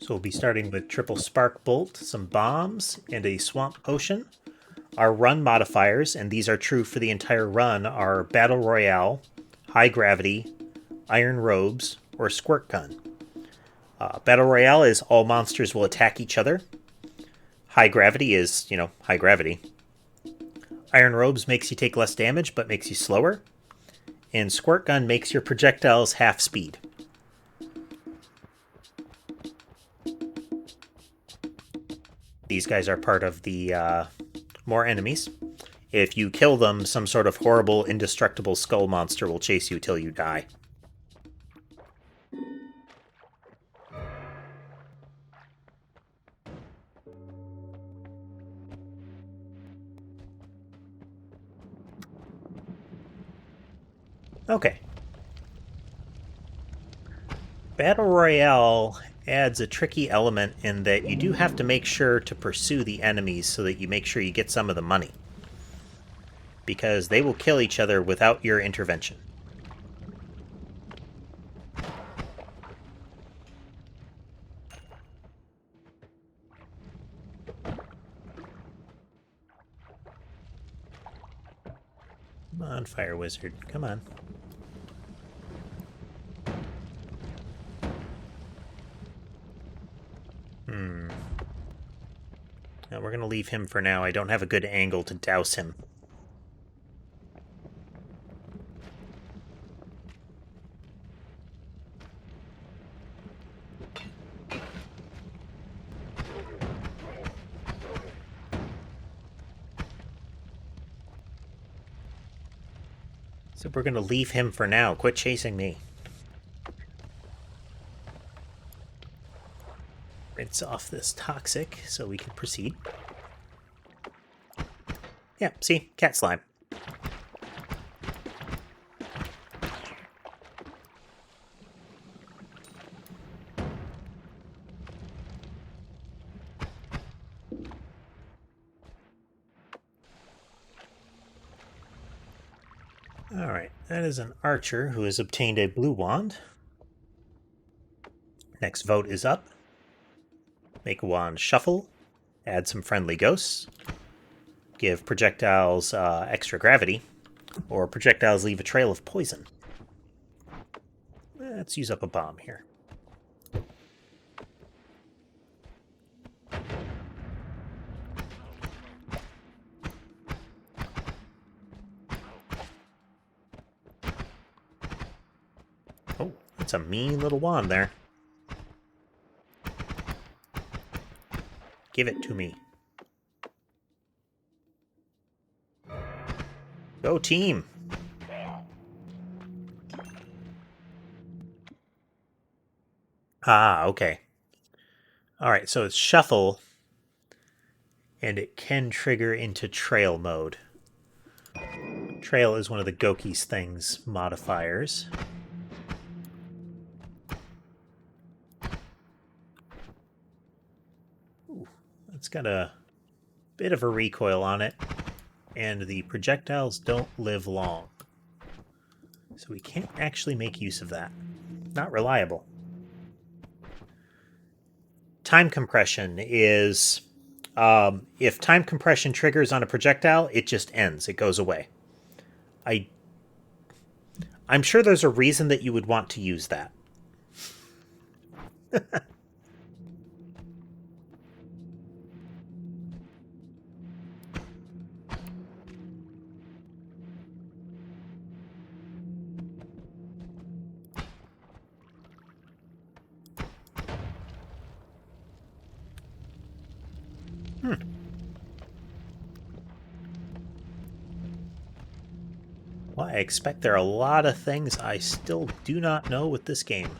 So we'll be starting with triple spark bolt, some bombs, and a swamp potion. Our run modifiers, and these are true for the entire run, are battle royale, high gravity, iron robes, or squirt gun. Battle royale is all monsters will attack each other. High gravity is, high gravity. Iron robes makes you take less damage but makes you slower. And squirt gun makes your projectiles half speed. These guys are part of the more enemies. If you kill them, some sort of horrible, indestructible skull monster will chase you till you die. Okay. Battle Royale adds a tricky element in that you do have to make sure to pursue the enemies so that you make sure you get some of the money. Because they will kill each other without your intervention. Come on, Fire Wizard. Come on. Now we're going to leave him for now. I don't have a good angle to douse him. So we're going to leave him for now. Quit chasing me. Rinse off this toxic so we can proceed. Yeah, see? Cat slime. Alright, that is an archer who has obtained a blue wand. Next vote is up. Make a wand shuffle. Add some friendly ghosts. Give projectiles extra gravity. Or projectiles leave a trail of poison. Let's use up a bomb here. Oh, that's a mean little wand there. Give it to me. Go team! Ah, okay. Alright, so it's shuffle, and it can trigger into trail mode. Trail is one of the Goki's things modifiers. Ooh, it's got a bit of a recoil on it, and the projectiles don't live long. So we can't actually make use of that. Not reliable. Time compression is... if time compression triggers on a projectile, it just ends. It goes away. I'm sure there's a reason that you would want to use that. Well, I expect there are a lot of things I still do not know with this game.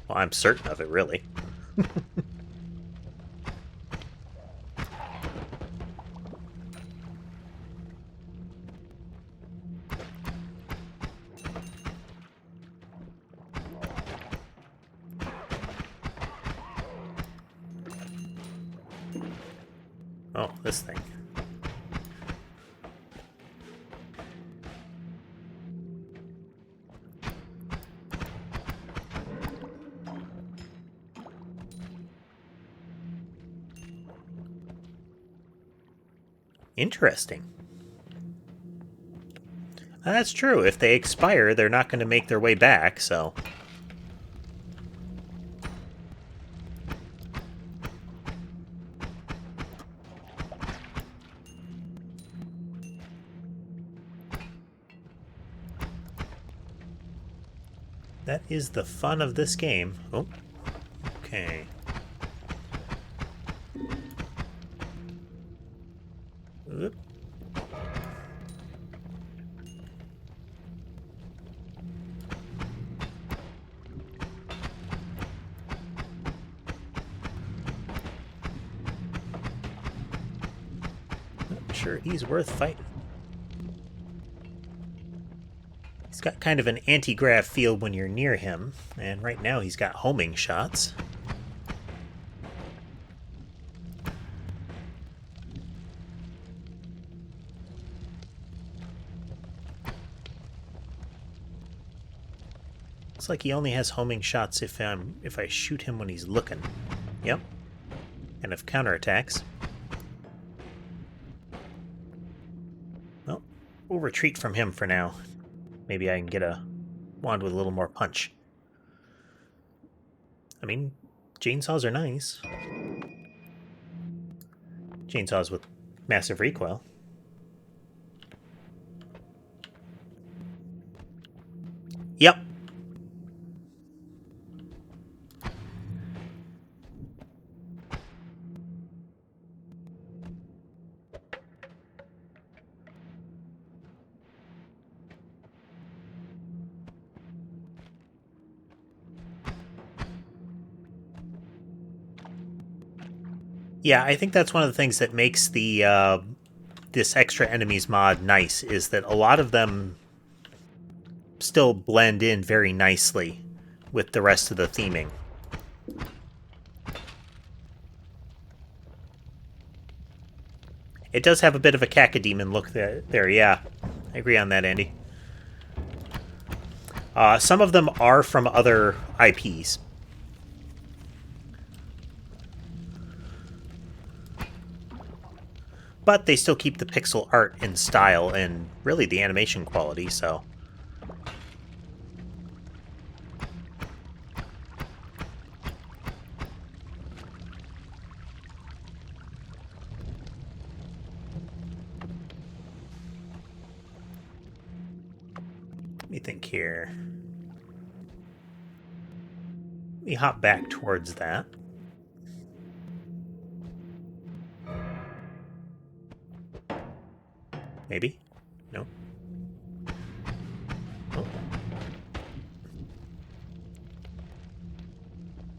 Well, I'm certain of it, really. Oh, this thing. Interesting. That's true. If they expire, they're not going to make their way back, so... That is the fun of this game. Oh, okay. Oop. Not sure he's worth fighting. He's got kind of an anti-grav feel when you're near him, and right now he's got homing shots. Looks like he only has homing shots if I shoot him when he's looking. Yep. And if counterattacks. Well, we'll retreat from him for now. Maybe I can get a wand with a little more punch. I mean, chainsaws are nice. Chainsaws with massive recoil. Yep. Yeah, I think that's one of the things that makes the this extra enemies mod nice, is that a lot of them still blend in very nicely with the rest of the theming. It does have a bit of a cacodemon look there, yeah. I agree on that, Andy. Some of them are from other IPs. But they still keep the pixel art and style and really the animation quality, so... Let me think here. Let me hop back towards that. Maybe? No. Oh.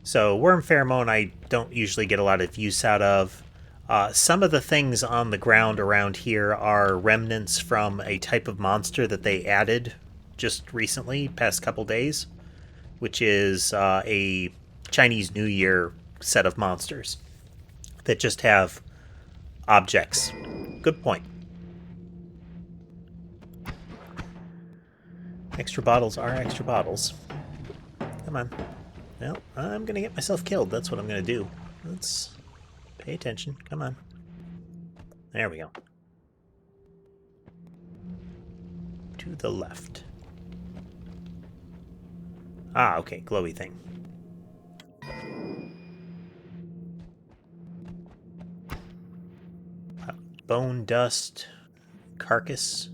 So, worm pheromone I don't usually get a lot of use out of. Some of the things on the ground around here are remnants from a type of monster that they added just recently, past couple days, which is a Chinese New Year set of monsters that just have objects. Good point. Extra bottles are extra bottles. Come on. Well, I'm going to get myself killed. That's what I'm going to do. Let's pay attention. Come on. There we go. To the left. Ah, okay. Glowy thing. Bone dust. Carcass.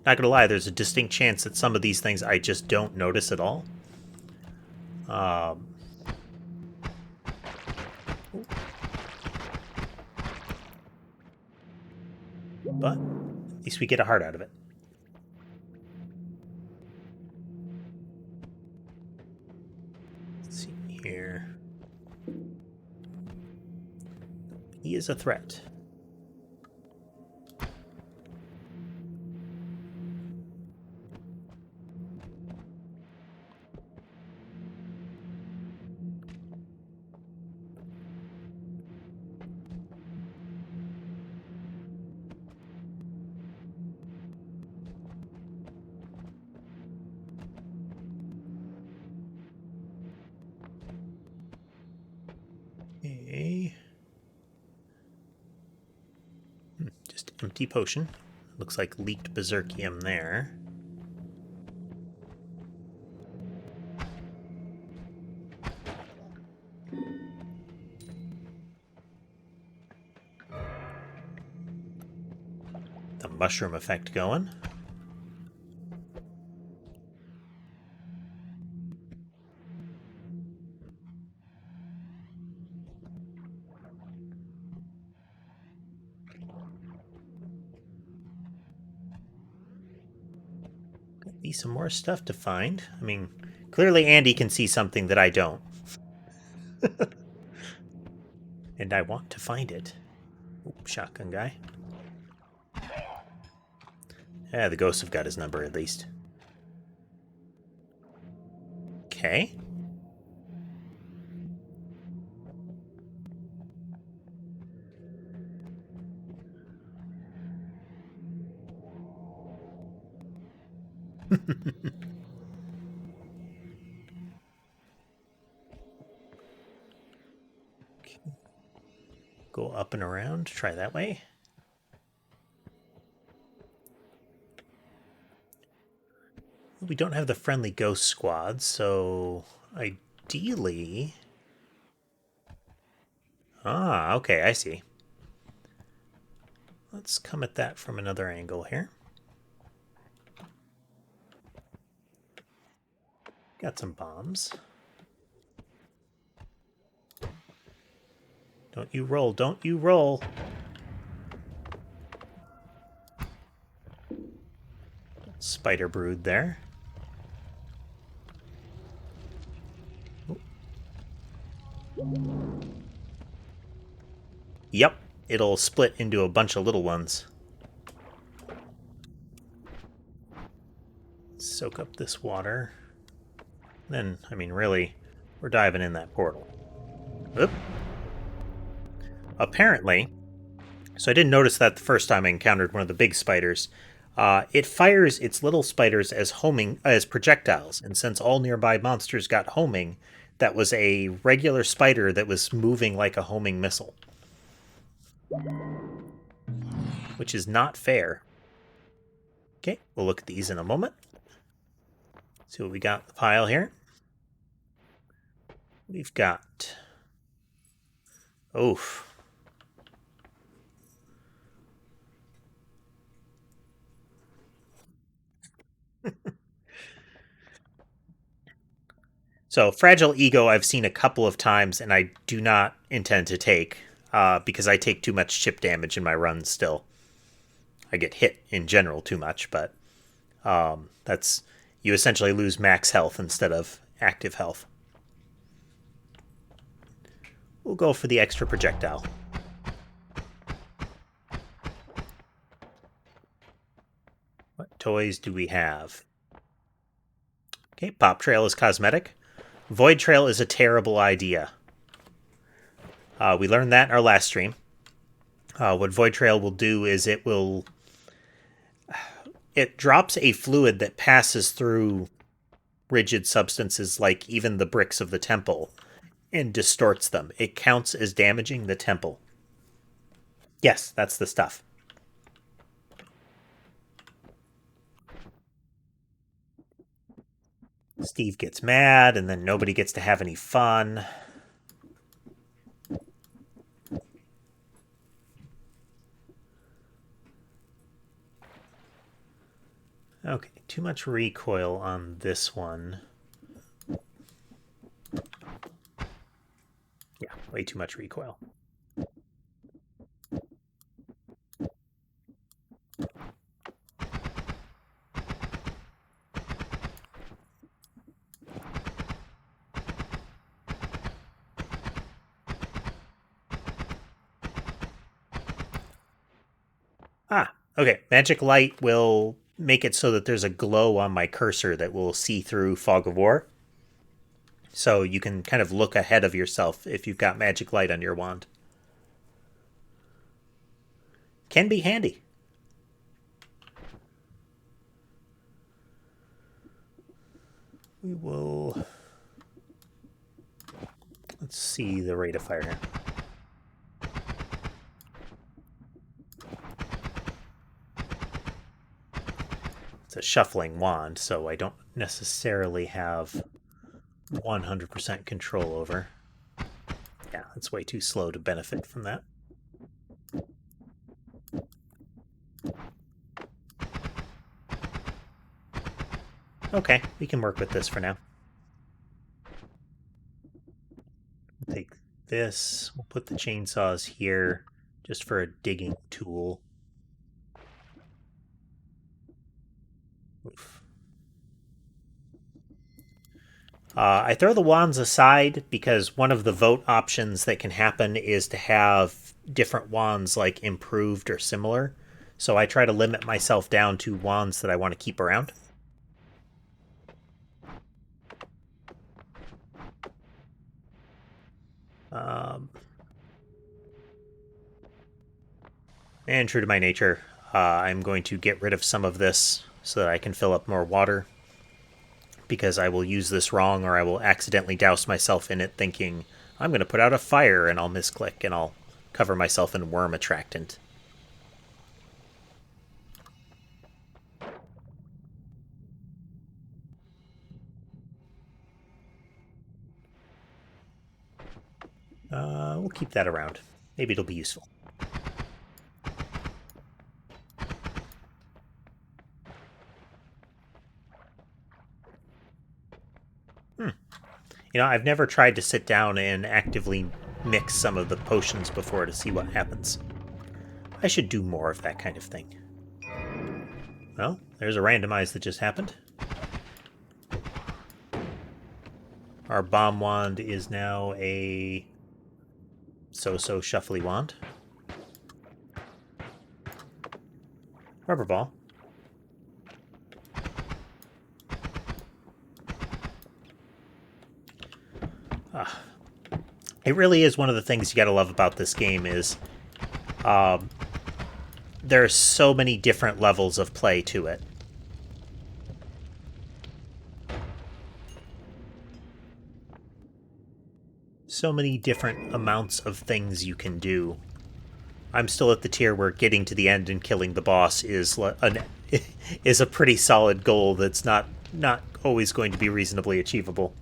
Not gonna lie, there's a distinct chance that some of these things I just don't notice at all. But at least we get a heart out of it. Let's see here. He is a threat. Just empty potion. Looks like leaked berserkium there. The mushroom effect going. Be some more stuff to find. I mean, clearly Andy can see something that I don't. And I want to find it. Oop, shotgun guy. Yeah, the ghosts have got his number at least. Okay. Go up and around. Try that way. We don't have the friendly ghost squad, so ideally... Ah, okay, I see. Let's come at that from another angle here. Got some bombs. Don't you roll, don't you roll. Spider brood there. Yep, it'll split into a bunch of little ones. Soak up this water. Then, I mean, really, we're diving in that portal. Oop. Apparently, so I didn't notice that the first time I encountered one of the big spiders. It fires its little spiders as projectiles, and since all nearby monsters got homing, that was a regular spider that was moving like a homing missile. Which is not fair. Okay, we'll look at these in a moment. See what we got in the pile here. We've got... Oof. So, Fragile Ego I've seen a couple of times, and I do not intend to take, because I take too much chip damage in my runs still. I get hit in general too much, but that's... You essentially lose max health instead of active health. We'll go for the extra projectile. What toys do we have? Okay, Pop Trail is cosmetic. Void Trail is a terrible idea. We learned that in our last stream. What Void Trail will do is it drops a fluid that passes through rigid substances like even the bricks of the temple and distorts them. It counts as damaging the temple. Yes, that's the stuff. Steve gets mad, and then nobody gets to have any fun. Okay, too much recoil on this one. Yeah, way too much recoil. Ah, okay. Magic Light will make it so that there's a glow on my cursor that will see through Fog of War. So you can kind of look ahead of yourself if you've got Magic Light on your wand. Can be handy. We will... Let's see the rate of fire here. a shuffling wand, so I don't necessarily have 100% control over. Yeah, it's way too slow to benefit from that. Okay, we can work with this for now. We'll take this. We'll put the chainsaws here just for a digging tool. Oof. I throw the wands aside because one of the vote options that can happen is to have different wands like improved or similar. So I try to limit myself down to wands that I want to keep around. And true to my nature, I'm going to get rid of some of this so that I can fill up more water, because I will use this wrong or I will accidentally douse myself in it thinking I'm going to put out a fire and I'll misclick and I'll cover myself in worm attractant. We'll keep that around. Maybe it'll be useful. You know, I've never tried to sit down and actively mix some of the potions before to see what happens. I should do more of that kind of thing. Well, there's a randomize that just happened. Our bomb wand is now a so-so shuffly wand. Rubber ball. It really is one of the things you gotta love about this game is there's so many different levels of play to it. So many different amounts of things you can do. I'm still at the tier where getting to the end and killing the boss is is a pretty solid goal that's not always going to be reasonably achievable.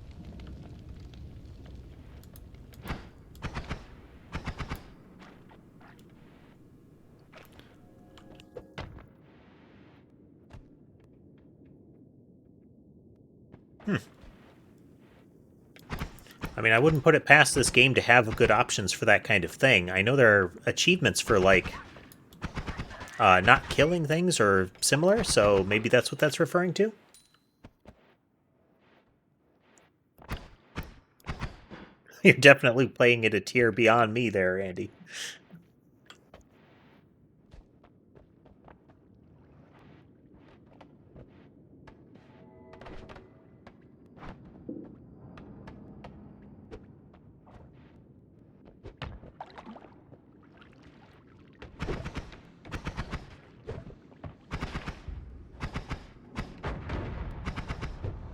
I mean, I wouldn't put it past this game to have good options for that kind of thing. I know there are achievements for, like, not killing things or similar, so maybe that's what that's referring to? You're definitely playing it a tier beyond me there, Andy.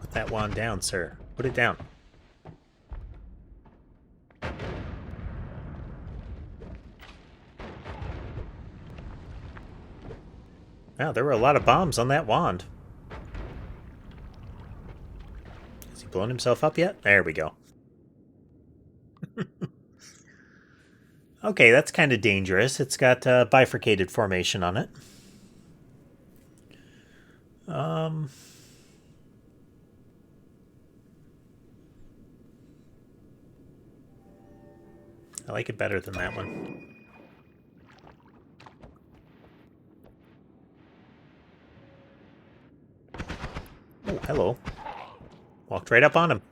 Put that wand down, sir. Put it down. Wow, there were a lot of bombs on that wand. Has he blown himself up yet? There we go. Okay, that's kind of dangerous. It's got bifurcated formation on it. I like it better than that one. Oh, hello. Walked right up on him.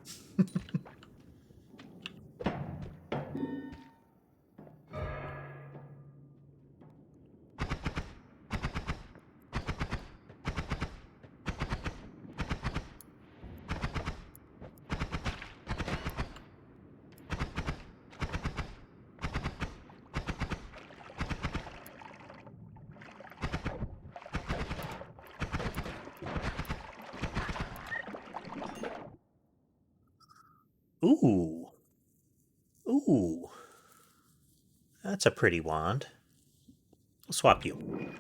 Ooh. Ooh. That's a pretty wand. I'll swap you.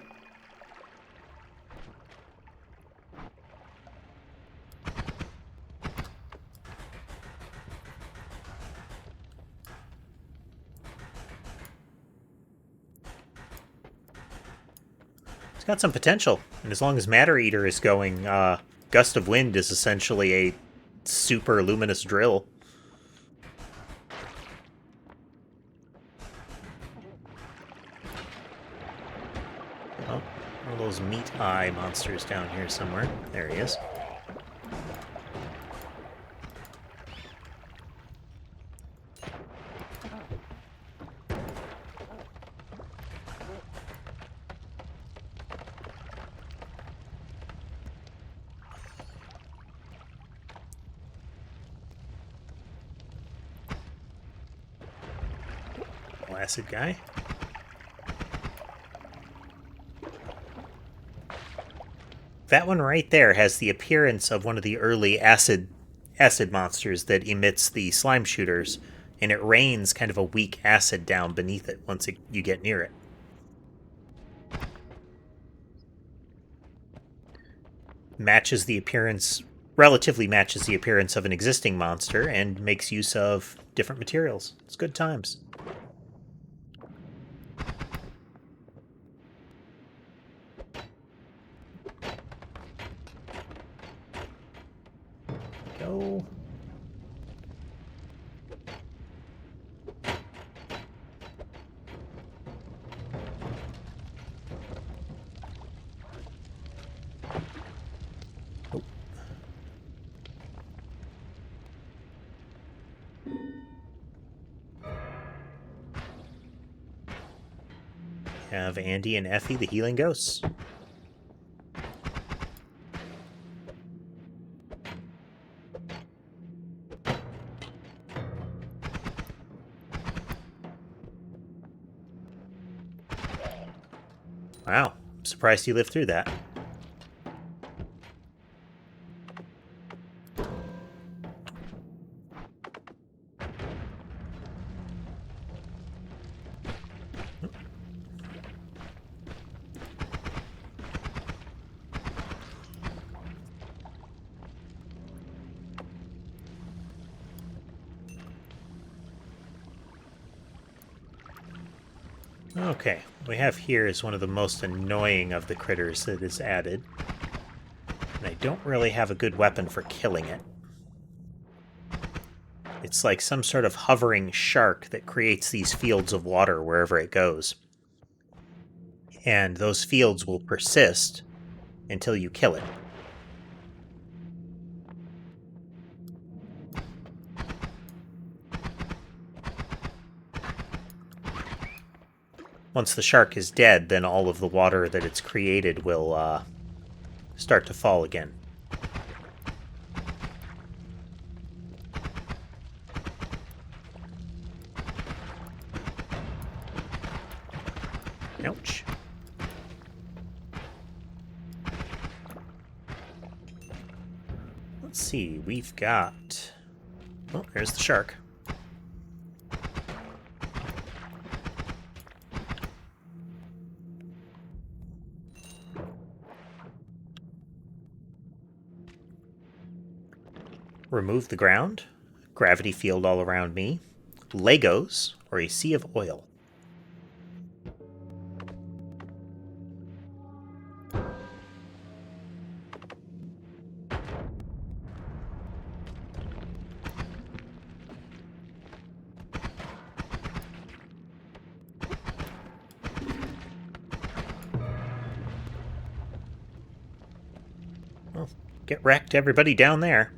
It's got some potential, and as long as Matter Eater is going, Gust of Wind is essentially a super luminous drill. Oh, one of those meat eye monsters down here somewhere. There he is. Acid guy. That one right there has the appearance of one of the early acid monsters that emits the slime shooters, and it rains kind of a weak acid down beneath it once you get near it. Relatively matches the appearance of an existing monster, and makes use of different materials. It's good times. Go. Oh. Have Andy and Effie, the healing ghosts. Wow, I'm surprised you lived through that. Okay, what we have here is one of the most annoying of the critters that is added. And I don't really have a good weapon for killing it. It's like some sort of hovering shark that creates these fields of water wherever it goes. And those fields will persist until you kill it. Once the shark is dead, then all of the water that it's created will start to fall again. Ouch. Let's see, we've got... Oh, there's the shark. Remove the ground, gravity field all around me, Legos, or a sea of oil. Well, get wrecked, everybody down there.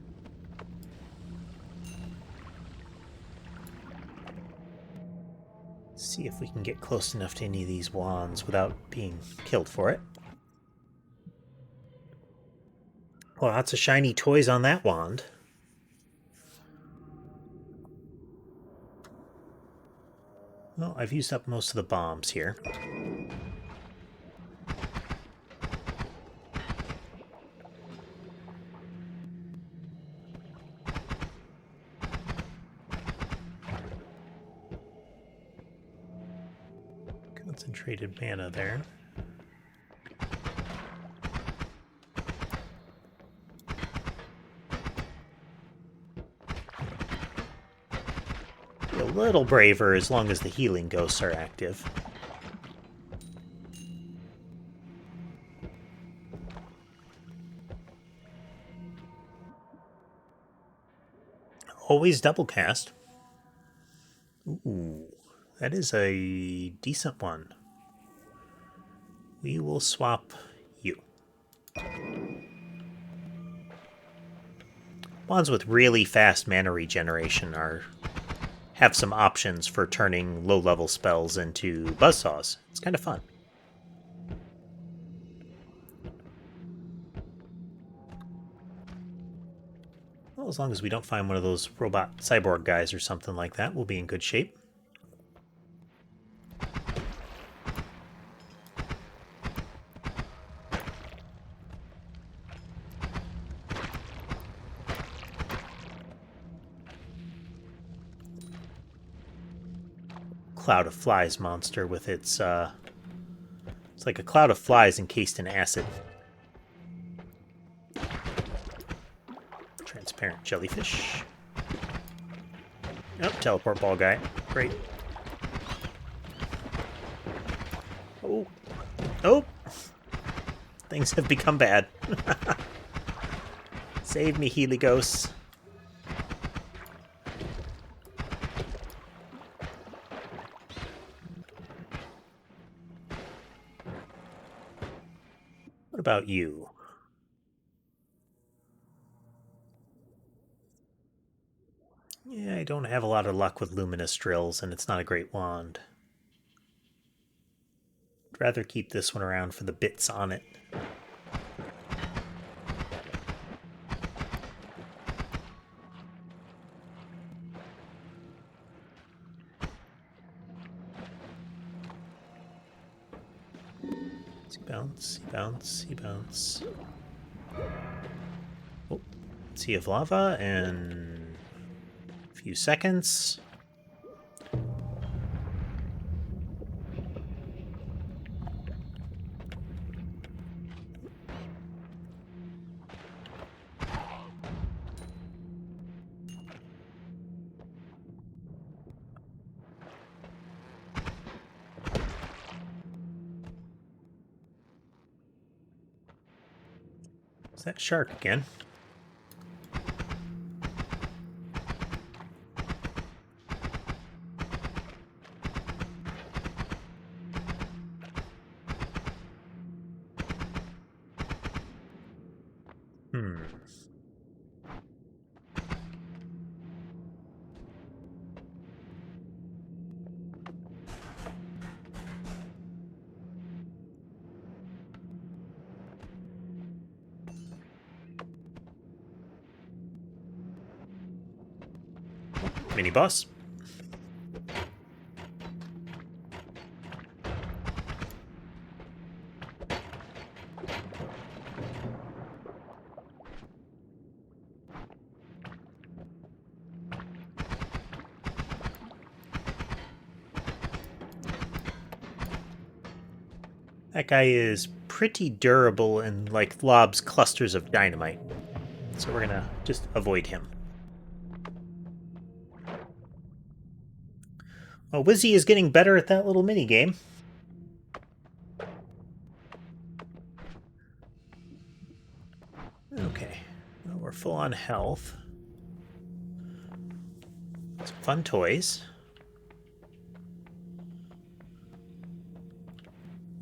See if we can get close enough to any of these wands without being killed for it. Well, lots of shiny toys on that wand. Well, I've used up most of the bombs here. Concentrated mana there. Be a little braver as long as the healing ghosts are active. always double cast. Ooh, that is a decent one. We will swap you. Ones with really fast mana regeneration have some options for turning low-level spells into buzzsaws. It's kind of fun. Well, as long as we don't find one of those robot cyborg guys or something like that, we'll be in good shape. Cloud of Flies monster with its, it's like a cloud of flies encased in acid. Transparent jellyfish. Oh, teleport ball guy. Great. Oh. Oh! Things have become bad. Save me, Heligos. What about you? Yeah, I don't have a lot of luck with luminous drills, and it's not a great wand. I'd rather keep this one around for the bits on it. Bounce, bounce, bounce. Oh, sea of lava and a few seconds. Is that shark again? Mini boss. That guy is pretty durable and like lobs clusters of dynamite. So we're gonna just avoid him. Well, Wizzy is getting better at that little mini game. Okay, well, we're full on health. Some fun toys.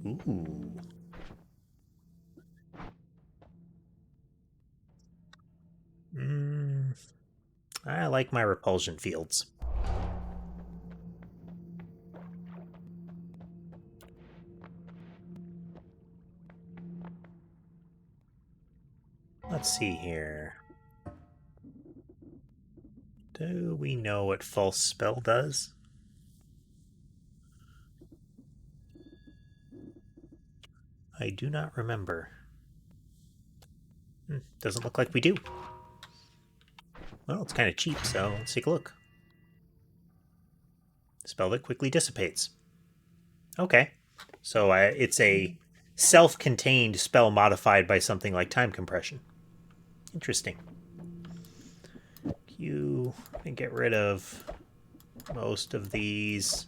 Ooh. I like my repulsion fields. Let's see here. Do we know what false spell does? I do not remember. Doesn't look like we do. Well, it's kind of cheap, so let's take a look. Spell that quickly dissipates. Okay. So it's a self-contained spell modified by something like time compression. Interesting. You can get rid of most of these.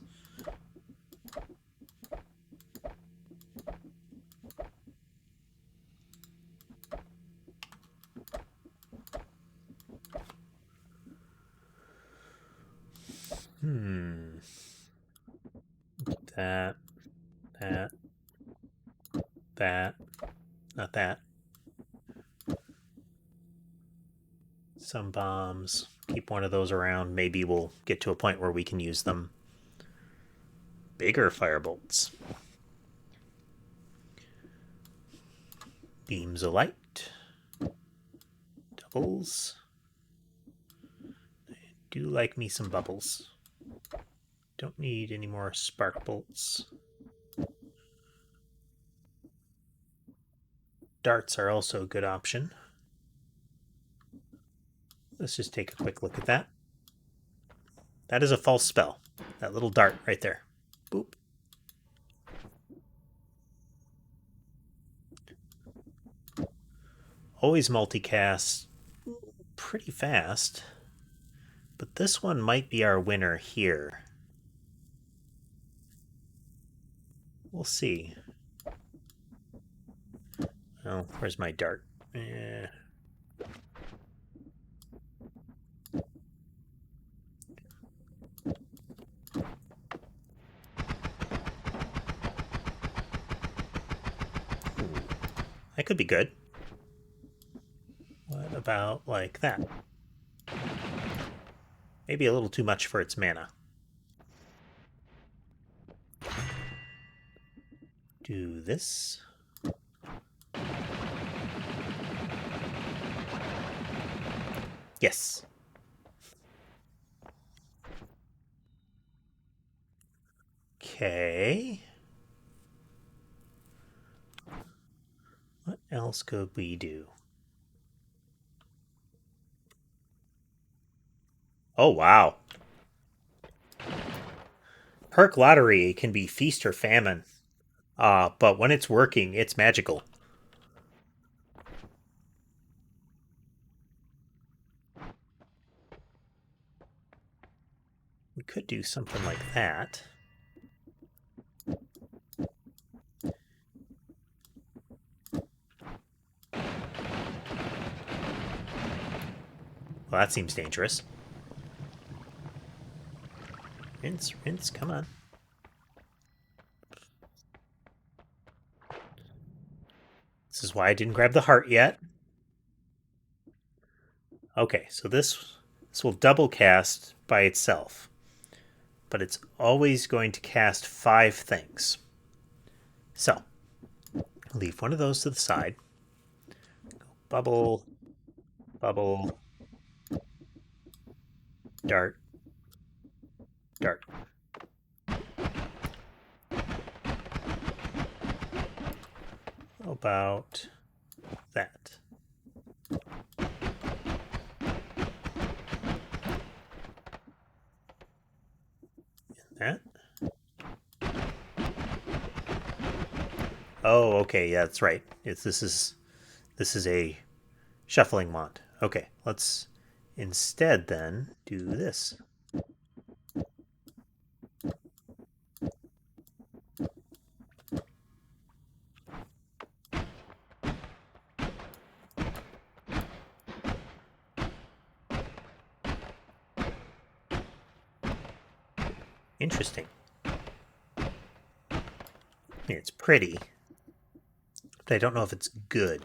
That, that, that, not that. Some bombs. Keep one of those around. Maybe we'll get to a point where we can use them. Bigger firebolts. Beams of light. Doubles. I do like me some bubbles. Don't need any more spark bolts. Darts are also a good option. Let's just take a quick look at that. That is a false spell. That little dart right there. Boop. Always multicast pretty fast. But this one might be our winner here. We'll see. Oh, where's my dart? That could be good. What about like that? Maybe a little too much for its mana. Do this. Yes. Okay. What else could we do? Oh, wow. Perk Lottery can be feast or famine. But when it's working, it's magical. We could do something like that. Well, that seems dangerous. Rinse, rinse, come on. This is why I didn't grab the heart yet. Okay, so this will double cast by itself. But it's always going to cast 5 things. So, leave one of those to the side. Bubble, bubble, dart, dart. How about that? And that. Oh, okay, yeah, that's right. This is a shuffling wand. Okay, let's instead then do this. Interesting. I mean, it's pretty, but I don't know if it's good.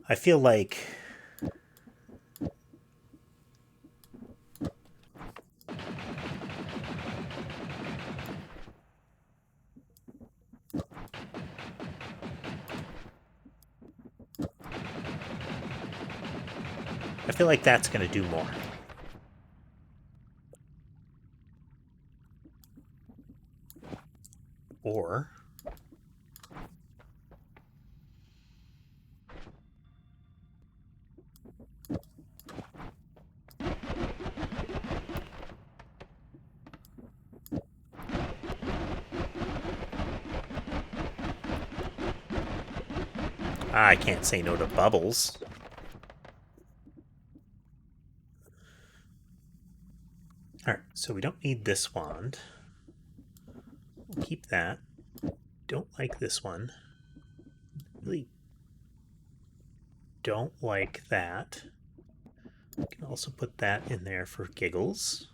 I feel like that's going to do more. Or I can't say no to bubbles. Alright, so we don't need this wand. We'll keep that. Don't like this one. Really don't like that. We can also put that in there for giggles.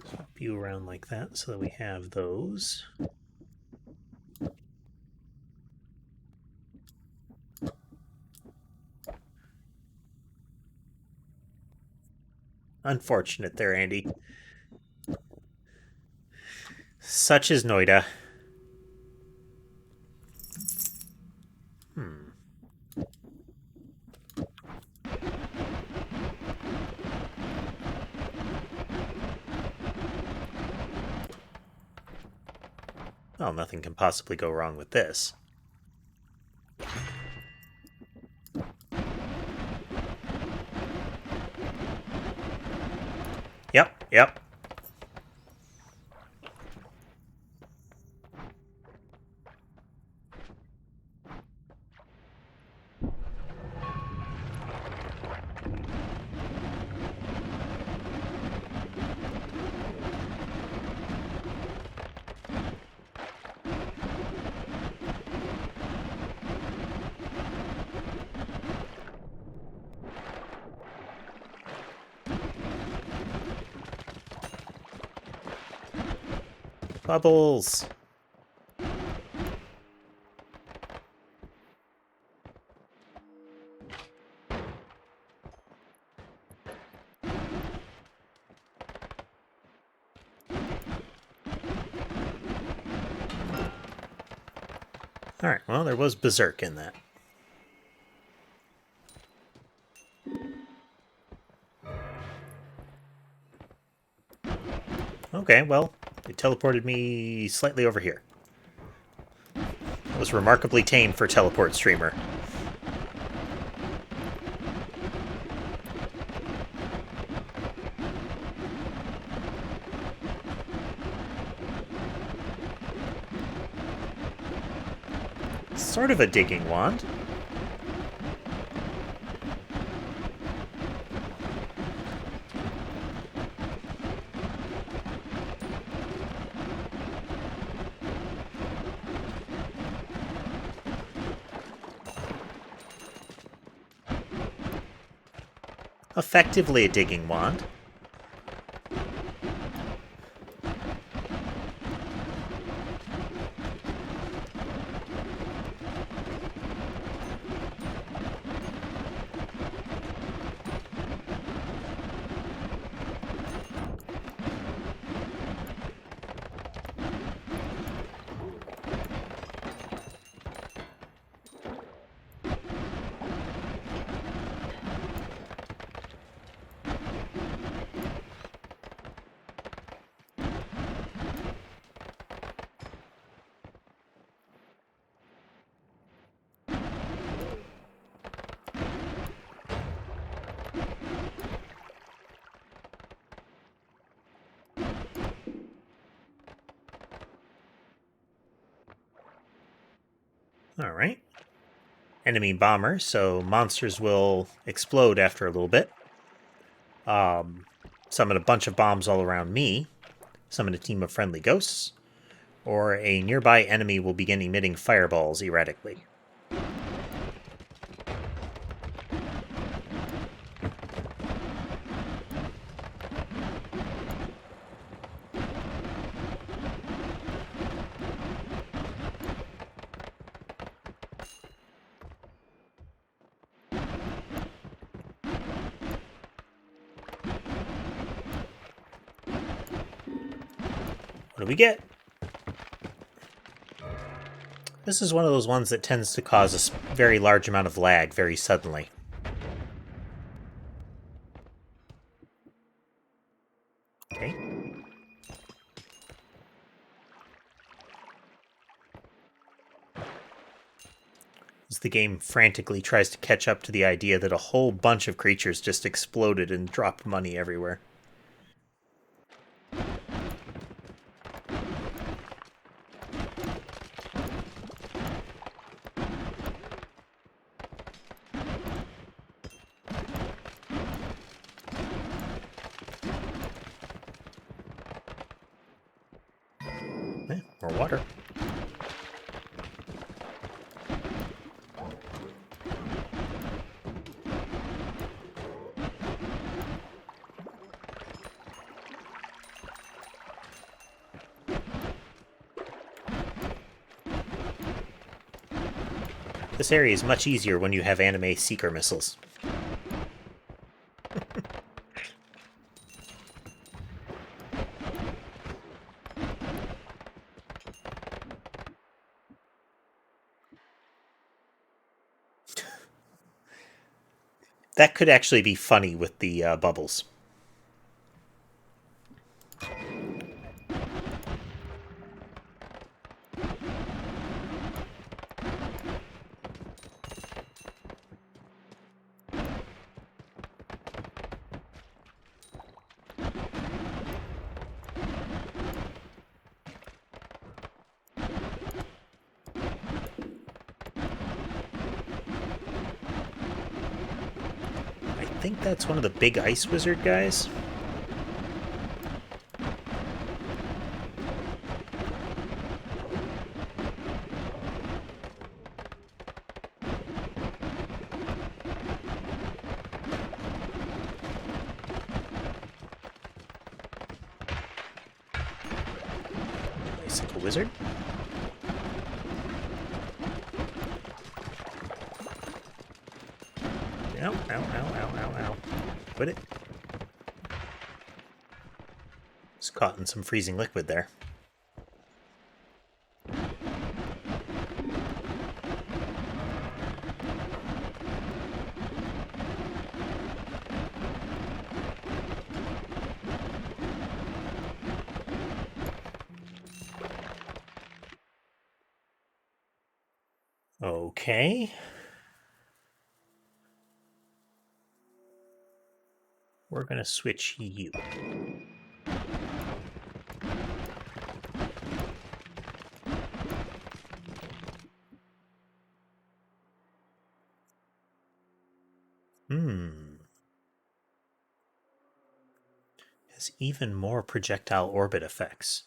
Swap you around like that so that we have those. Unfortunate there, Andy. Such is Noita. Well, nothing can possibly go wrong with this. Yep. Bubbles! Alright, well, there was Berserk in that. Okay, well, it teleported me slightly over here. It was remarkably tame for teleport streamer. Sort of a digging wand. Effectively a digging wand. Alright. Enemy bomber, so monsters will explode after a little bit. Summon a bunch of bombs all around me. Summon a team of friendly ghosts. Or a nearby enemy will begin emitting fireballs erratically. What do we get? This is one of those ones that tends to cause a very large amount of lag very suddenly. Okay. As the game frantically tries to catch up to the idea that a whole bunch of creatures just exploded and dropped money everywhere. More water. This area is much easier when you have anime seeker missiles. That could actually be funny with the bubbles. I think that's one of the big ice wizard guys. Bicycle wizard. Ow, ow, ow, ow, ow, ow. Quit it. It's caught in some freezing liquid there. Okay. We're going to switch you. Has even more projectile orbit effects.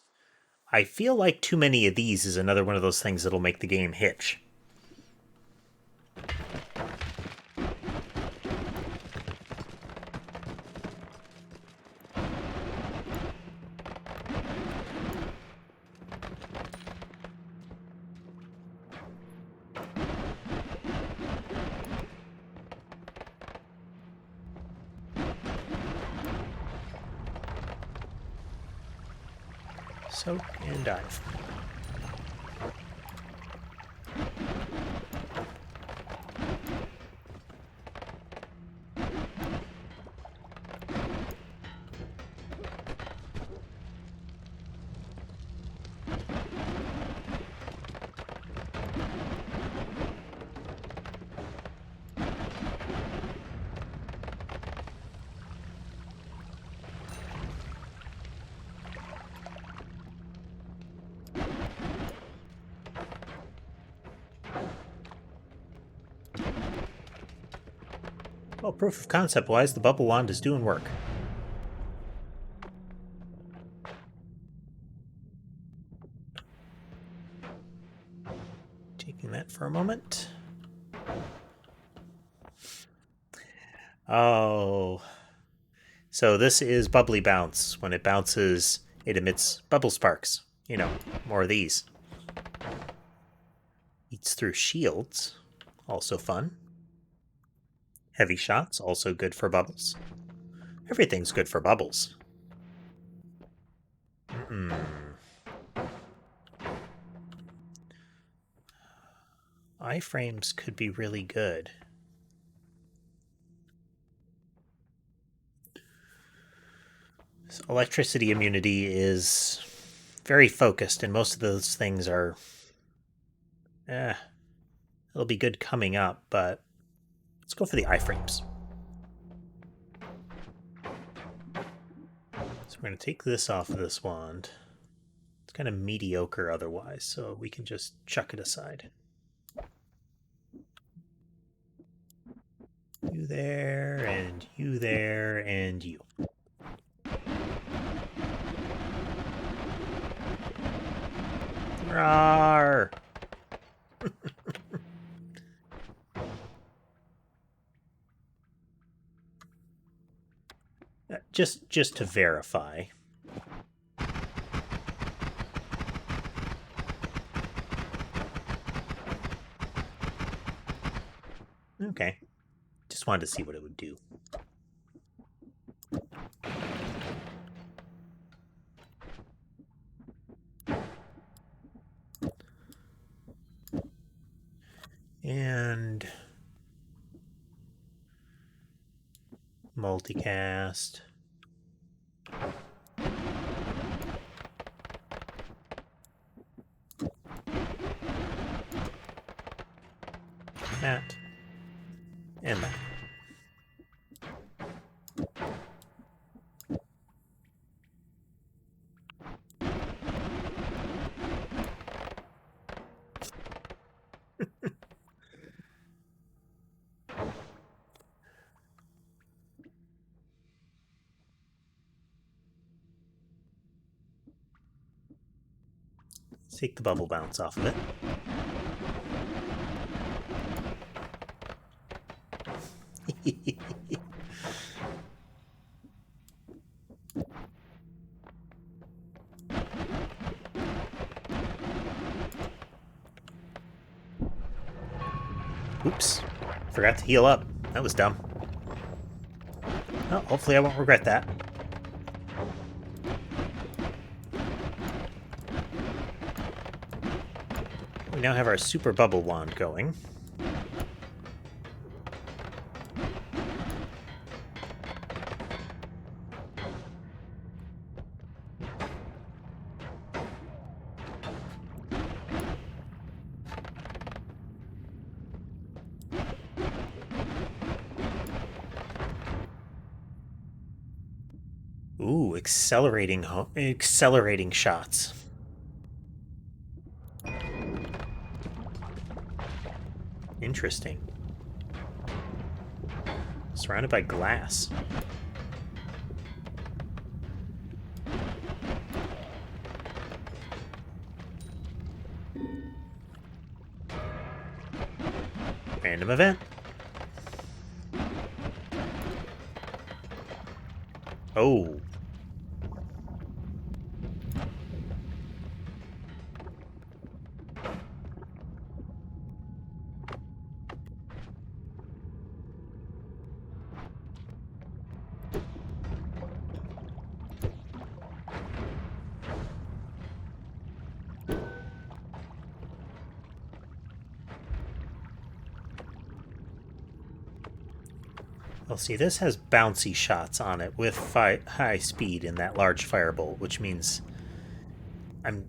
I feel like too many of these is another one of those things that'll make the game hitch. Soak and dive. Well, proof of concept wise, the bubble wand is doing work. Taking that for a moment. Oh. So this is bubbly bounce. When it bounces, it emits bubble sparks. You know, more of these. Eats through shields. Also fun. Heavy shots, also good for bubbles. Everything's good for bubbles. Iframes could be really good. So electricity immunity is very focused, and most of those things are... it'll be good coming up, but let's go for the iframes. So we're going to take this off of this wand. It's kind of mediocre otherwise, so we can just chuck it aside. You there, and you there, and you. Rawr! just to verify. Just wanted to see what it would do. And multicast. That. And that. Take the bubble bounce off of it. Oops. Forgot to heal up. That was dumb. Well, hopefully I won't regret that. We now have our super bubble wand going. Ooh, accelerating shots. Interesting. Surrounded by glass. Random event. Oh. Well, see, this has bouncy shots on it with high speed in that large firebolt, which means I'm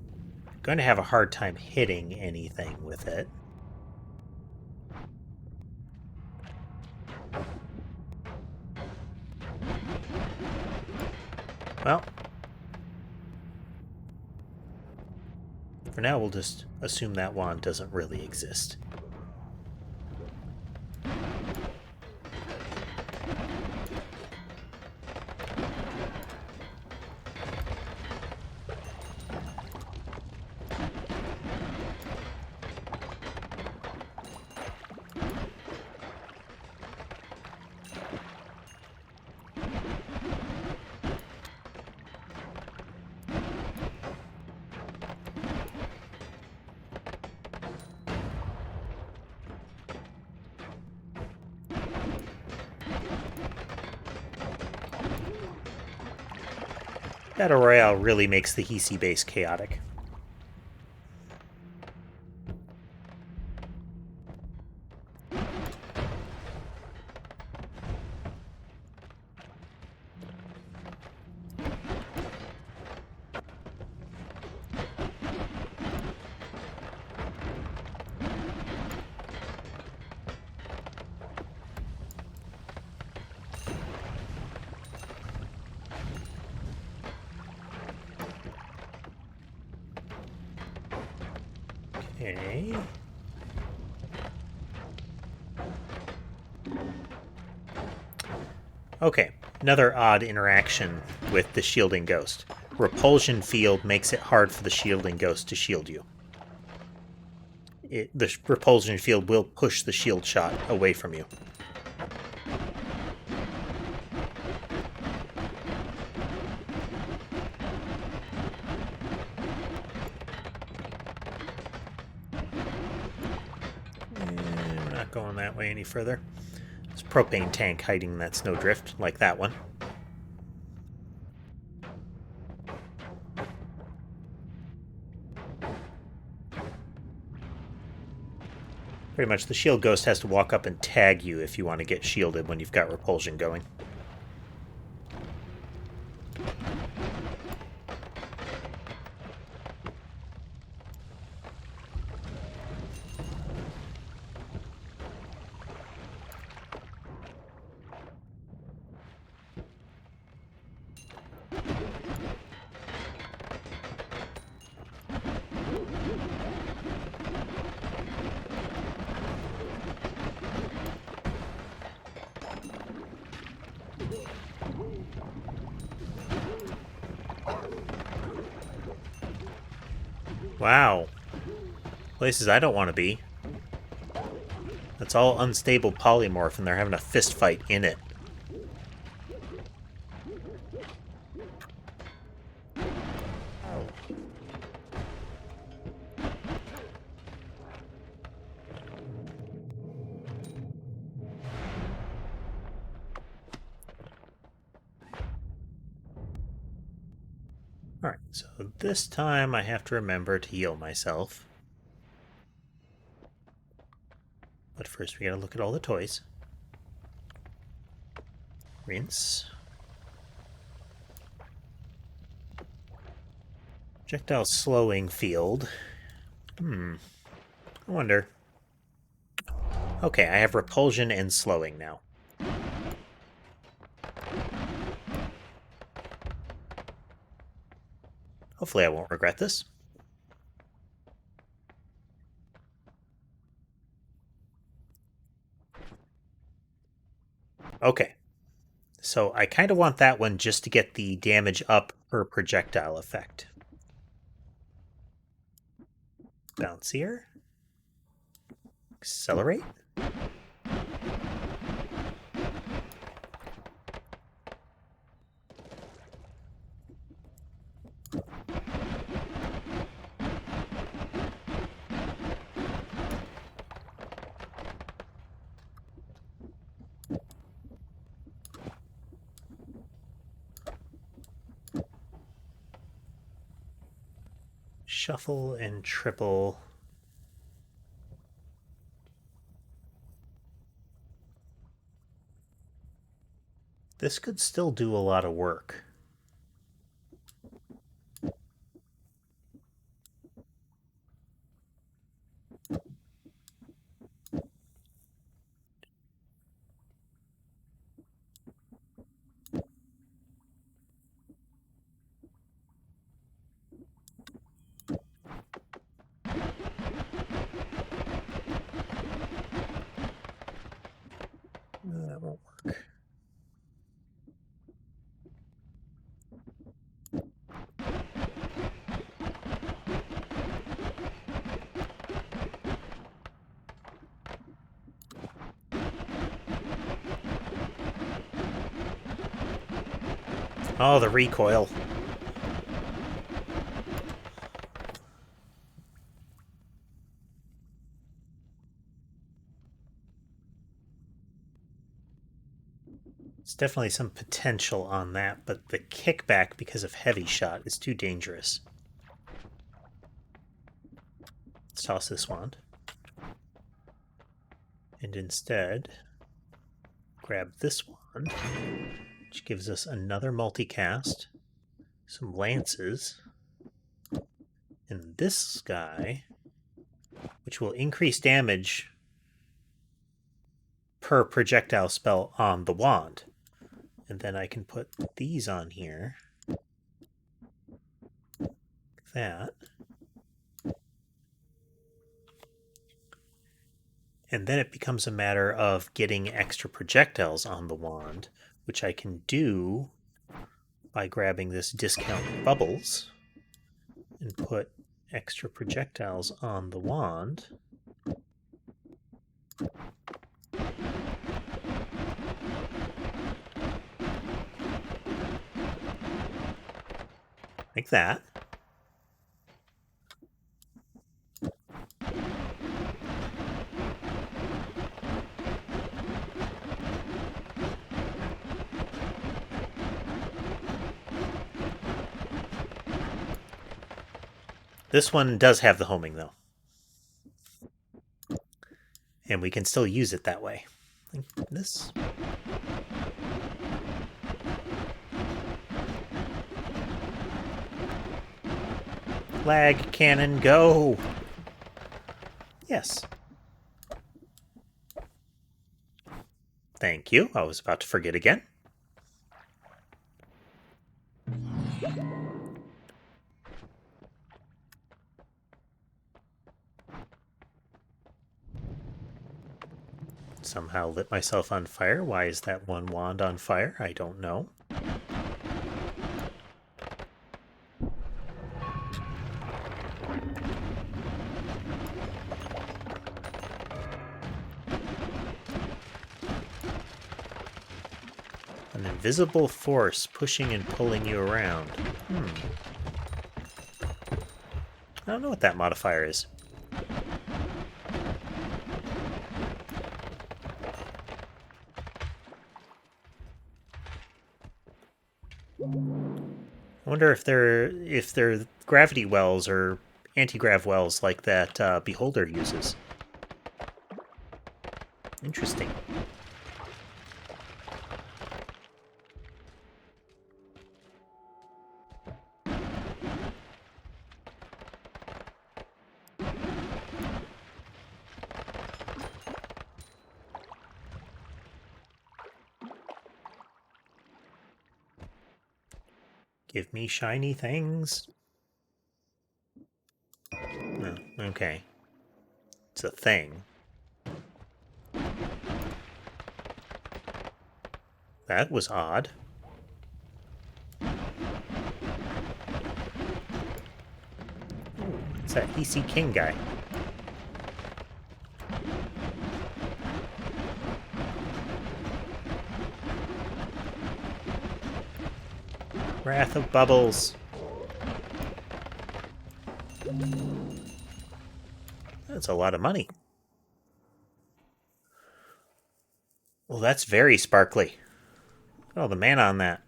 going to have a hard time hitting anything with it. Well, for now we'll just assume that wand doesn't really exist. Battle Royale really makes the Hisi base chaotic. Okay. Okay, another odd interaction with the shielding ghost. Repulsion field makes it hard for the shielding ghost to shield you. The repulsion field will push the shield shot away from you. Going that way any further. Let's propane tank hiding in that snowdrift, like that one. Pretty much the shield ghost has to walk up and tag you if you want to get shielded when you've got repulsion going. Wow. Places I don't want to be. That's all unstable polymorph, and they're having a fist fight in it. Alright, so this time I have to remember to heal myself. But first we gotta look at all the toys. Rinse. Projectile slowing field. I wonder. Okay, I have repulsion and slowing now. Hopefully I won't regret this. Okay. So I kind of want that one just to get the damage up per projectile effect. Bouncier. Accelerate. Shuffle and triple. This could still do a lot of work. That won't work. Oh, the recoil. There's definitely some potential on that, but the kickback because of heavy shot is too dangerous. Let's toss this wand. And instead, grab this wand, which gives us another multicast, some lances, and this guy, which will increase damage per projectile spell on the wand. And then I can put these on here. Like that. And then it becomes a matter of getting extra projectiles on the wand, which I can do by grabbing this discount bubbles and put extra projectiles on the wand. Like that. This one does have the homing, though. And we can still use it that way. Like this. Lag cannon, go! Yes. Thank you. I was about to forget again. Somehow lit myself on fire. Why is that one wand on fire? I don't know. An invisible force pushing and pulling you around. I don't know what that modifier is. I wonder if they're gravity wells or anti-grav wells like that Beholder uses. Interesting. Give me shiny things. No, okay. It's a thing. That was odd. It's that EC King guy. Wrath of Bubbles. That's a lot of money. Well, that's very sparkly. Oh, the mana on that.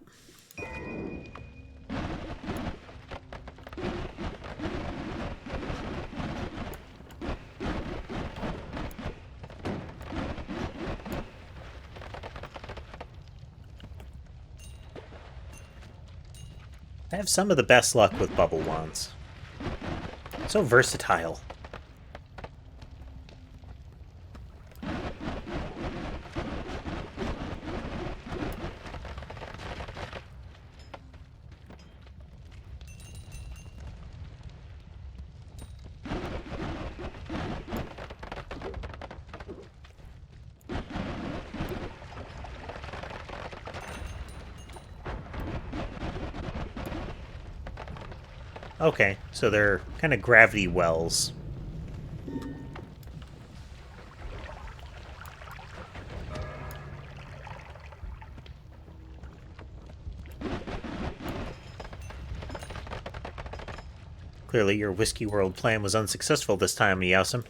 I have some of the best luck with bubble wands. So versatile. Okay, so they're kind of gravity wells. Clearly your Whiskey World plan was unsuccessful this time, Meowsum.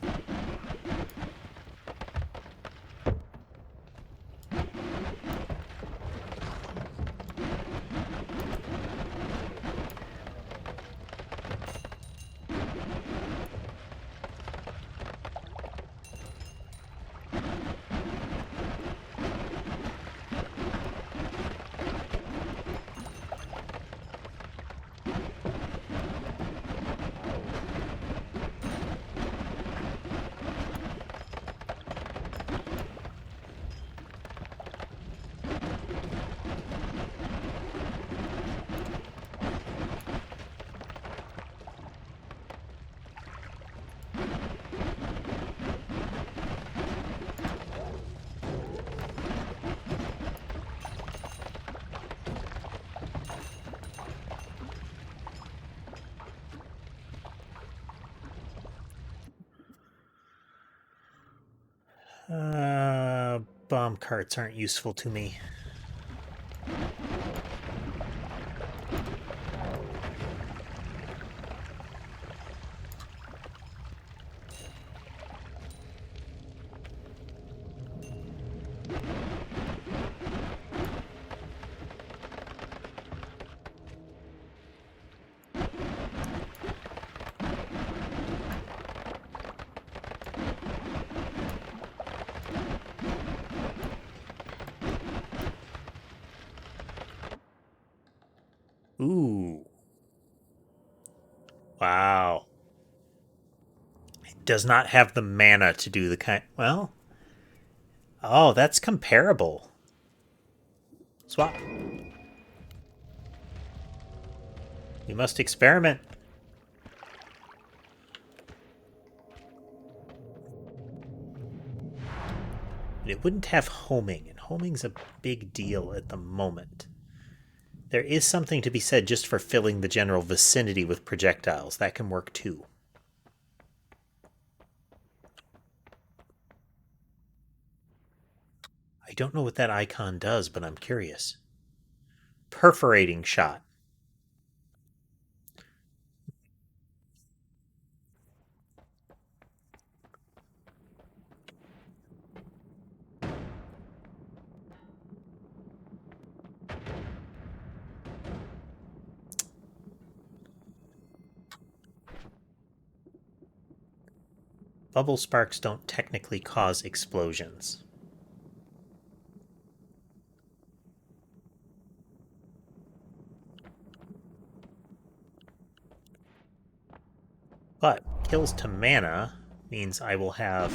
Bomb carts aren't useful to me. Ooh. Wow. It does not have the mana to do the kind... Well... Oh, that's comparable. Swap. We must experiment. But it wouldn't have homing, and homing's a big deal at the moment. There is something to be said just for filling the general vicinity with projectiles. That can work too. I don't know what that icon does, but I'm curious. Perforating shot. Bubble sparks don't technically cause explosions. But kills to mana means I will have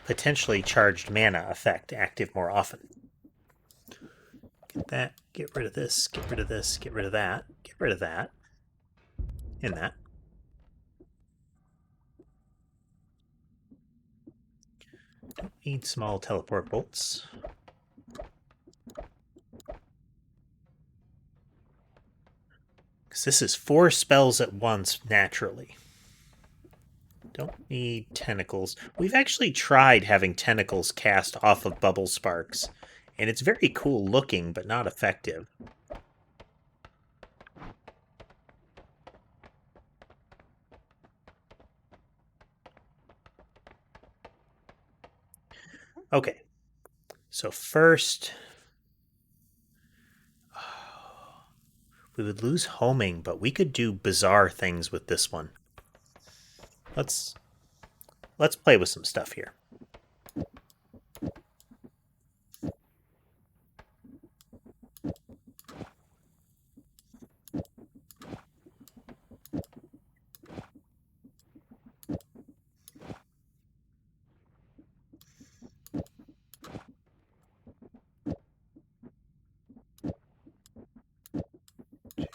potentially charged mana effect active more often. Get that, get rid of this, get rid of this, get rid of that, get rid of that, and that. Don't need small teleport bolts. Because this is 4 spells at once naturally. Don't need tentacles. We've actually tried having tentacles cast off of bubble sparks, and it's very cool looking, but not effective. Okay, so first, we would lose homing, but we could do bizarre things with this one. Let's play with some stuff here.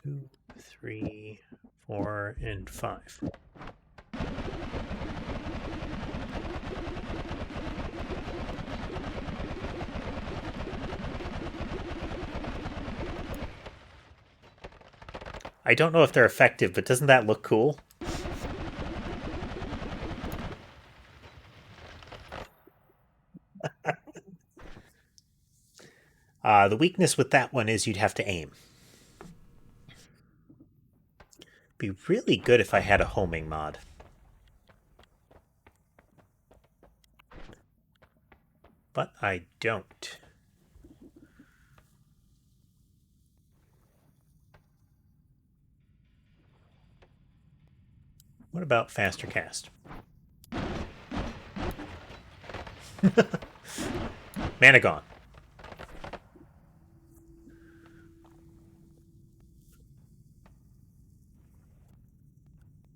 Two, 3, 4, and 5. I don't know if they're effective, but doesn't that look cool? The weakness with that one is you'd have to aim. Be really good if I had a homing mod. But I don't. What about faster cast? Mana gone.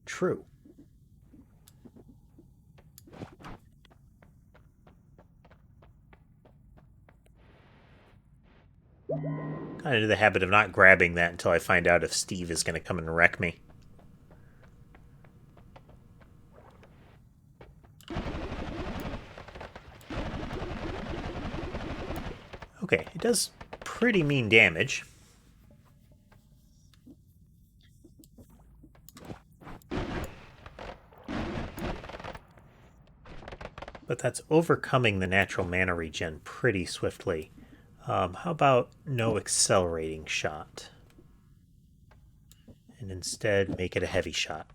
True. Kind of into the habit of not grabbing that until I find out if Steve is going to come and wreck me. Okay, it does pretty mean damage. But that's overcoming the natural mana regen pretty swiftly. How about no accelerating shot? And instead make it a heavy shot.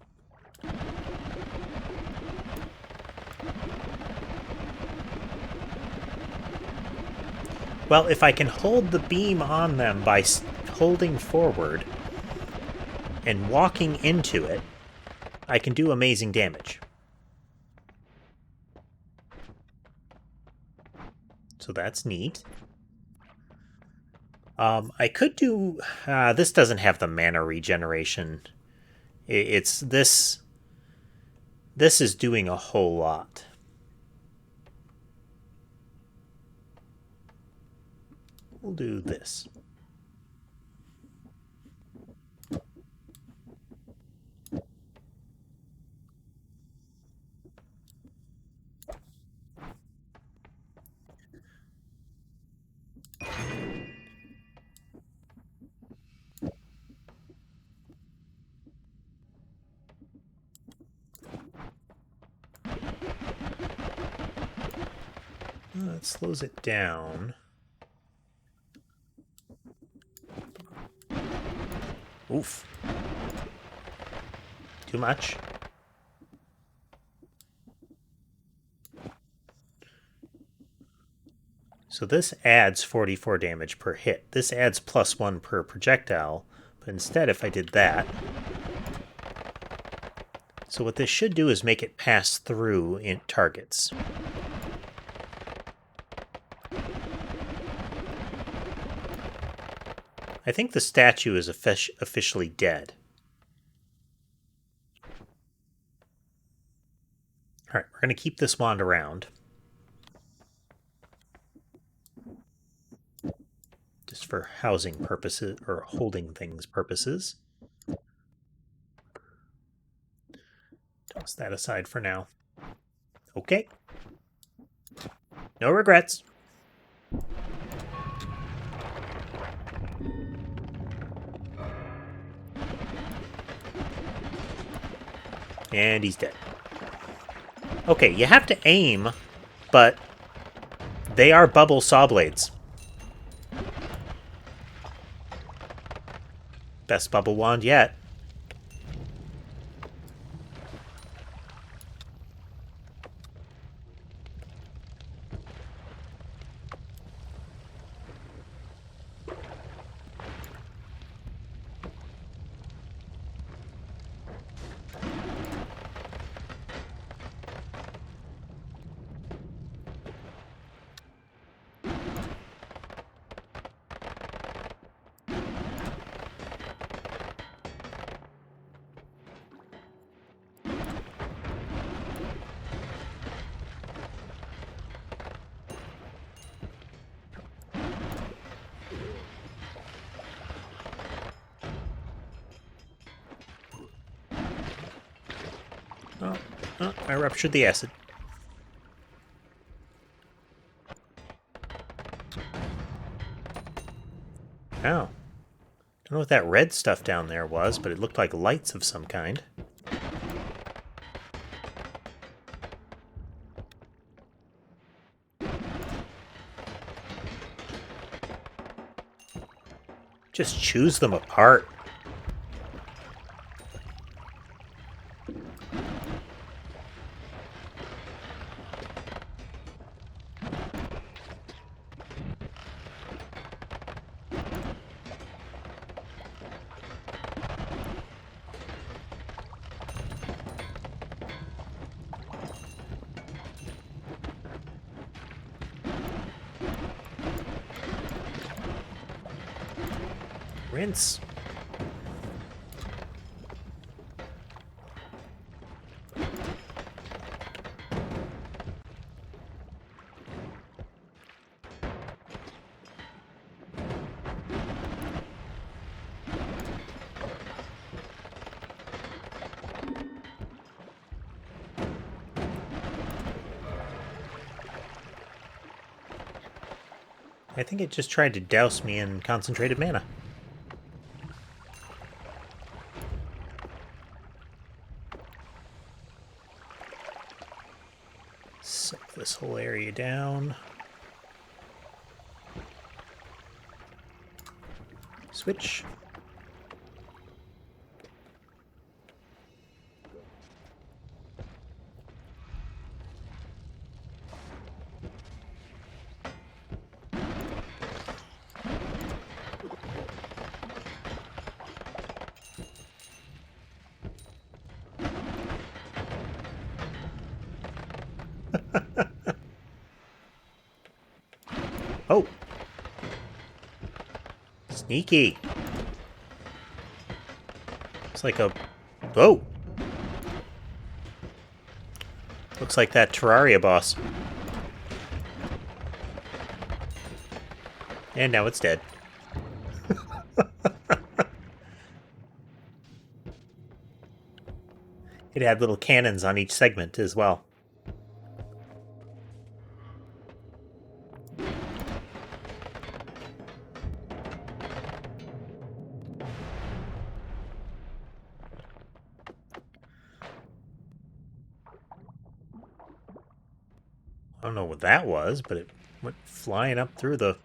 Well, if I can hold the beam on them by holding forward and walking into it, I can do amazing damage. So that's neat. I could do... this doesn't have the mana regeneration. It's this... This is doing a whole lot. We'll do this. It slows it down. Oof. Too much. So this adds 44 damage per hit. This adds +1 per projectile. But instead, if I did that... So what this should do is make it pass through in targets. I think the statue is officially dead. Alright, we're going to keep this wand around. Just for housing purposes, or holding things purposes. Toss that aside for now. Okay. No regrets. And he's dead. Okay, you have to aim, but they are bubble saw blades. Best bubble wand yet. Oh, I ruptured the acid. Ow. Don't know what that red stuff down there was, but it looked like lights of some kind. Just choose them apart. Rinse. I think it just tried to douse me in concentrated mana. Suck this whole area down. Switch. Oh. Sneaky. It's like a... Whoa! Looks like that Terraria boss. And now it's dead. It had little cannons on each segment as well. I don't know what that was, but it went flying up through the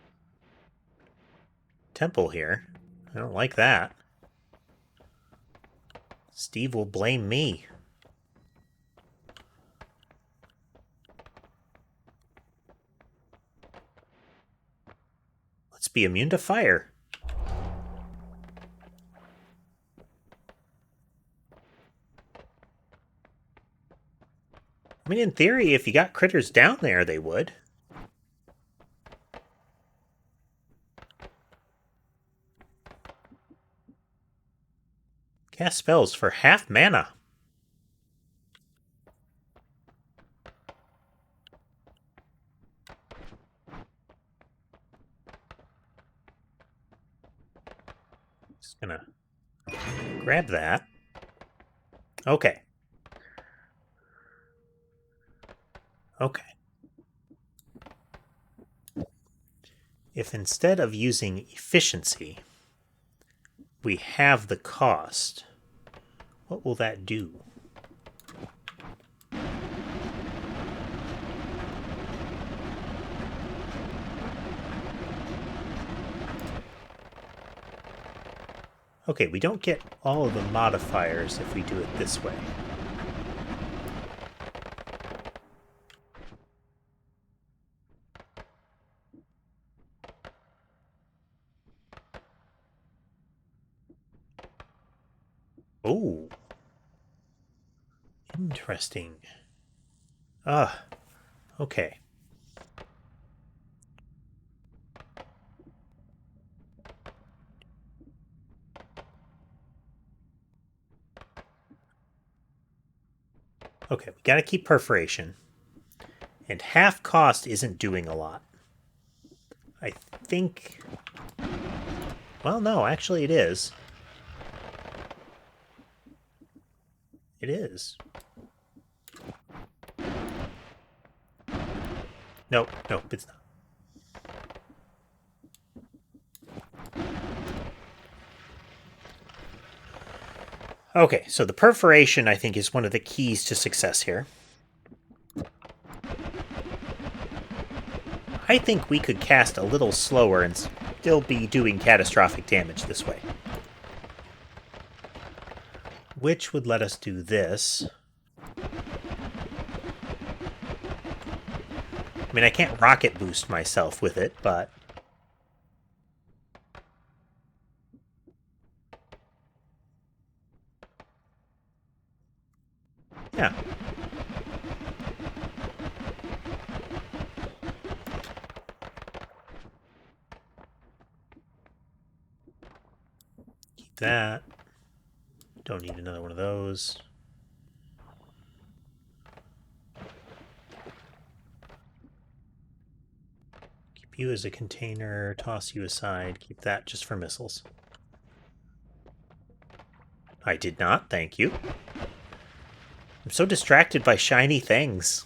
temple here. I don't like that. Steve will blame me. Let's be immune to fire. I mean, in theory, if you got critters down there, they would. Cast spells for half mana. Just gonna grab that. Okay. Okay. If instead of using efficiency, we have the cost, what will that do? Okay, we don't get all of the modifiers if we do it this way. Oh. Interesting. Ah, okay. Okay, we gotta keep perforation. And half cost isn't doing a lot. I think... Well, no, actually it is. It is. Nope, nope, it's not. Okay, so the perforation, I think, is one of the keys to success here. I think we could cast a little slower and still be doing catastrophic damage this way. Which would let us do this. I mean, I can't rocket boost myself with it, but... yeah. Keep that. Don't need another one of those. Keep you as a container, toss you aside, keep that just for missiles. I did not, thank you. I'm so distracted by shiny things.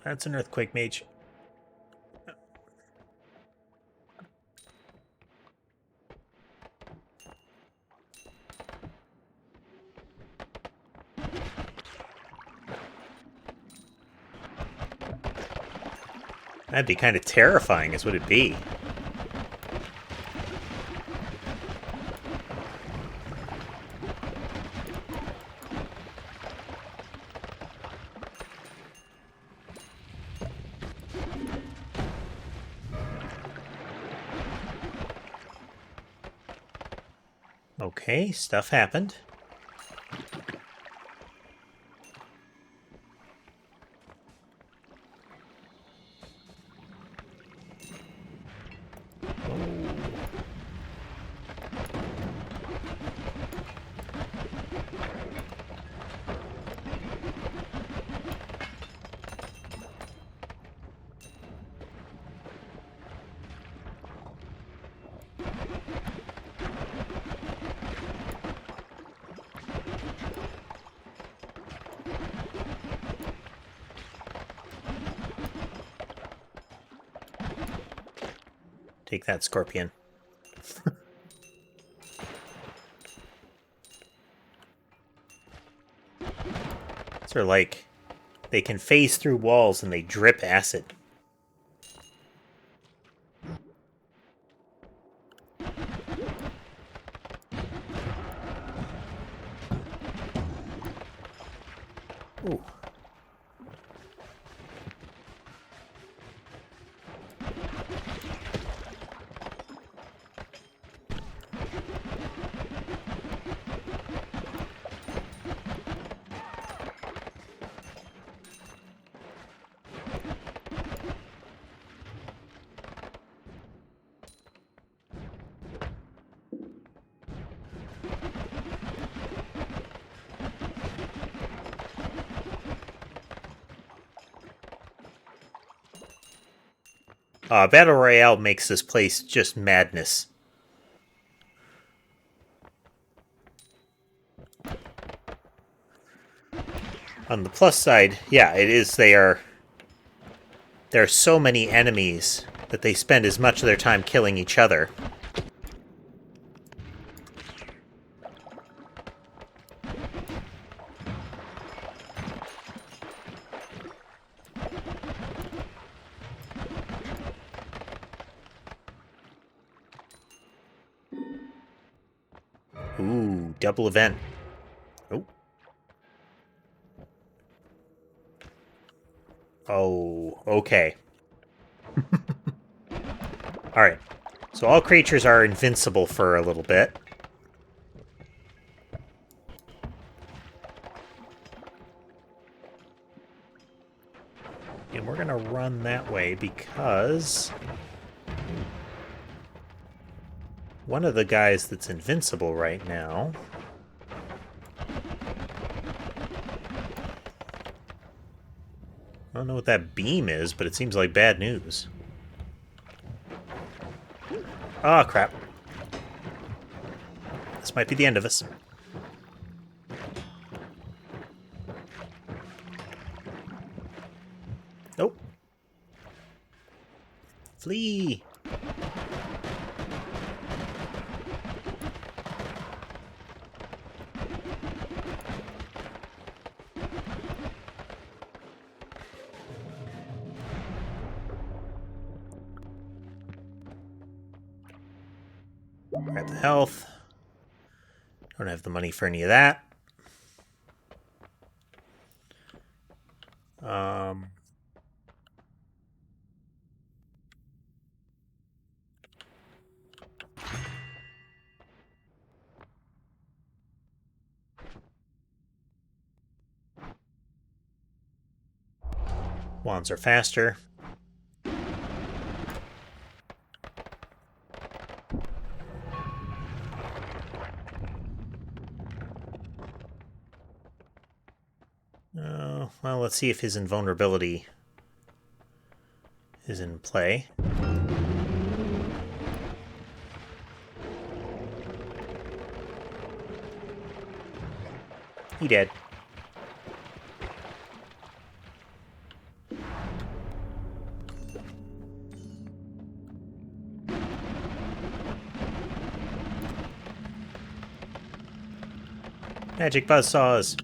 That's an earthquake mage. That'd be kind of terrifying, is what it'd be. Okay, stuff happened. Take that, Scorpion. They're like, they can phase through walls and they drip acid. Ooh. Battle Royale makes this place just madness. On the plus side, yeah, it is. There are so many enemies that they spend as much of their time killing each other. Ooh, double event. Oh. Oh, okay. Alright. So all creatures are invincible for a little bit. And we're going to run that way because one of the guys that's invincible right now... I don't know what that beam is, but it seems like bad news. Ah, crap. This might be the end of us. Nope. Flee! Grab the health. Don't have the money for any of that. Wands are faster. Well, let's see if his invulnerability is in play. He dead. Magic buzzsaws.